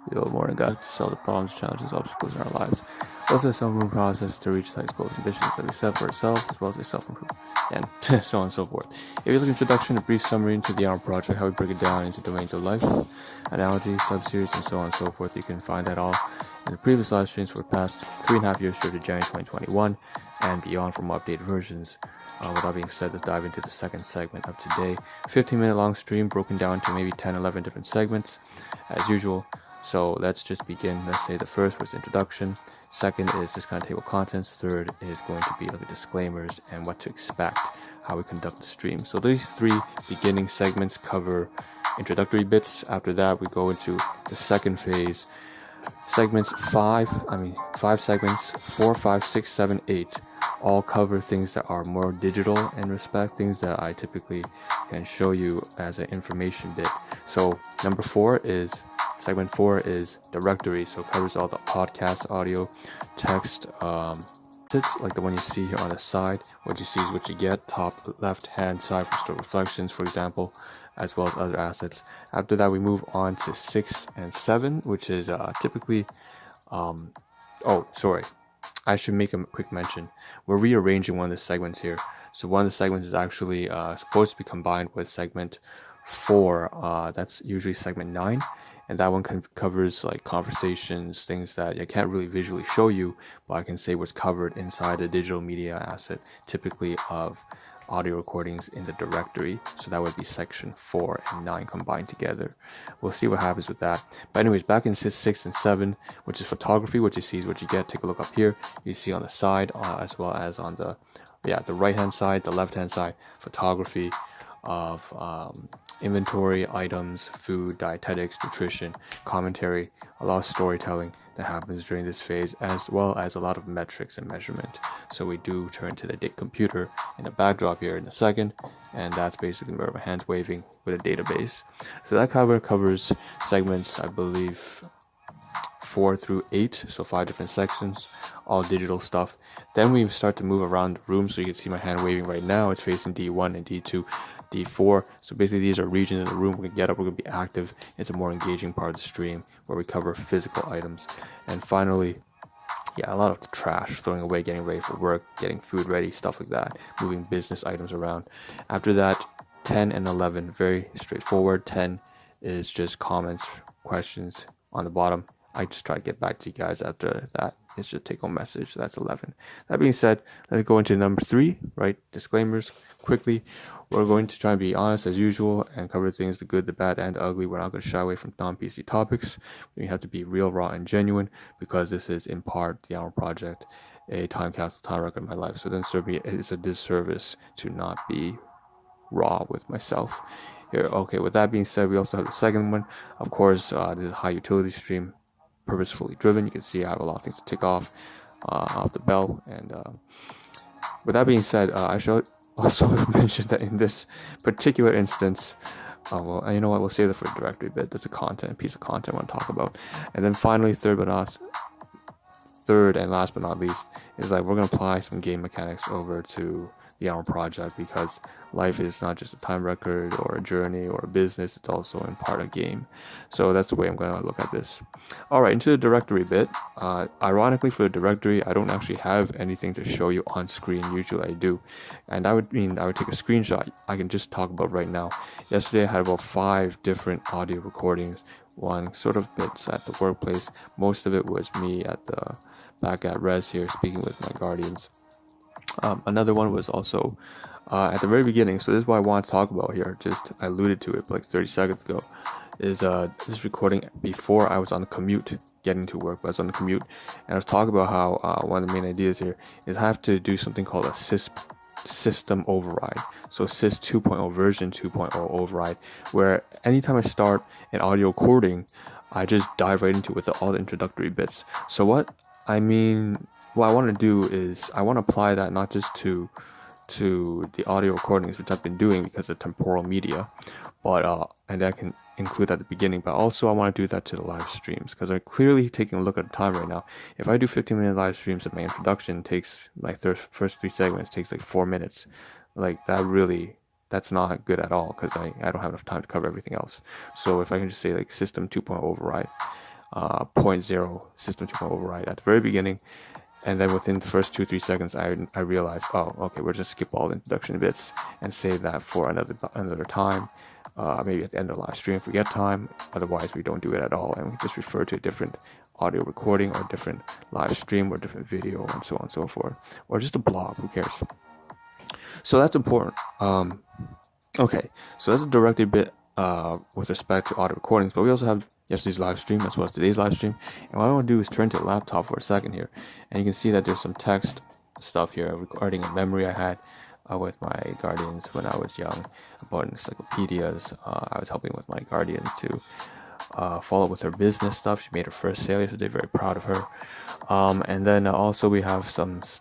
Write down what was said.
We build more than God to solve the problems, challenges, obstacles in our lives. Also, a self-improvement process to reach the goals and ambitions that we set for ourselves, as well as a self-improvement, and so on and so forth. If you look at introduction, a brief summary into the Ahn Rho Project, how we break it down into domains of life, analogies, sub-series, and so on and so forth. You can find that all in the previous live streams for the past 3.5 years through to January 2021 and beyond for more updated versions. With that being said, let's dive into the second segment of today. 15-minute long stream broken down into maybe 10, 11 different segments as usual. So let's just begin. Let's say the first was introduction. Second is just kind of table contents. Third is going to be like disclaimers and what to expect, how we conduct the stream. So these three beginning segments cover introductory bits. After that, we go into the second phase. Five segments, 4, 5, 6, 7, 8, all cover things that are more digital in respect, things that I typically can show you as an information bit. So segment 4 is directory, so it covers all the podcast, audio, text, like the one you see here on the side. What you see is what you get, top left hand side for store reflections, for example, as well as other assets. After that, we move on to 6 and 7, which is typically I should make a quick mention. We're rearranging one of the segments here. So one of the segments is actually supposed to be combined with segment 4. That's usually segment 9. And that one covers like conversations, things that I can't really visually show you, but I can say what's covered inside a digital media asset, typically of audio recordings in the directory. So that would be section 4 and 9 combined together. We'll see what happens with that. But anyways, back in 6 and 7, which is photography, what you see is what you get. Take a look up here. You see on the side, as well as on the right hand side, the left hand side, photography of inventory, items, food, dietetics, nutrition, commentary, a lot of storytelling that happens during this phase, as well as a lot of metrics and measurement. So we do turn to the computer in a backdrop here in a second, and that's basically where my hands waving with a database. So that covers segments, I believe, 4 through 8, so 5 different sections, all digital stuff. Then we start to move around the room, so you can see my hand waving right now. It's facing D1 and D2, D4. So basically these are regions in the room. We're gonna get up, we're gonna be active. It's a more engaging part of the stream where we cover physical items. And finally, a lot of trash, throwing away, getting ready for work, getting food ready, stuff like that, moving business items around. After that, 10 and 11, very straightforward. 10 is just comments, questions on the bottom. I just try to get back to you guys after that. It's just take home message. That's 11. That being said, let's go into number 3, right? Disclaimers quickly. We're going to try and be honest as usual and cover things, the good, the bad, and the ugly. We're not going to shy away from non-PC topics. We have to be real, raw, and genuine because this is in part the Ahn Rho Project, a time capsule, time record of my life. So then it's a disservice to not be raw with myself here. Okay, with that being said, we also have the second one. Of course, this is a high utility stream, purposefully driven. You can see I have a lot of things to tick off the bell. And with that being said, I should also mention that in this particular instance, you know what, we'll save that for a directory bit. That's a piece of content I want to talk about. And then finally, third and last but not least, is like we're going to apply some game mechanics over to the Ahn Rho Project, because life is not just a time record or a journey or a business, it's also in part a game. So that's the way I'm going to look at this. Alright, into the directory bit. Ironically, for the directory, I don't actually have anything to show you on screen. Usually I do, and I would take a screenshot. I can just talk about right now. Yesterday I had about 5 different audio recordings, one sort of bits at the workplace. Most of it was me back at Res here speaking with my guardians. Another one was also at the very beginning, so this is what I want to talk about here. Just I alluded to it like 30 seconds ago. Is this recording before I was on the commute getting to work, but I was on the commute, and I was talking about how one of the main ideas here is I have to do something called a system override. So sys 2.0 version 2.0 override, where anytime I start an audio recording, I just dive right into it with all the introductory bits. So what I want to do is I want to apply that not just to the audio recordings, which I've been doing because of temporal media, but and that can include at the beginning, but also I want to do that to the live streams, because I'm clearly taking a look at the time right now. If I do 15-minute live streams and my introduction takes like first 3 segments takes like 4 minutes, like that's not good at all, because I don't have enough time to cover everything else. So if I can just say like system 2.0 override, .0 system 2.0 override at the very beginning. And then within the first 2-3 seconds, I realized, oh, okay, we'll just skip all the introduction bits and save that for another time. Maybe at the end of the live stream if we get time. Otherwise, we don't do it at all, and we just refer to a different audio recording or different live stream or different video and so on and so forth, or just a blog. Who cares? So that's important. Okay, so that's a directed bit with respect to audio recordings, but we also have yesterday's live stream as well as today's live stream. And what I want to do is turn to the laptop for a second here, and you can see that there's some text stuff here regarding a memory I had with my guardians when I was young about encyclopedias. I was helping with my guardians to follow up with her business stuff. She made her first sale yesterday, very proud of her. And then also we have some stuff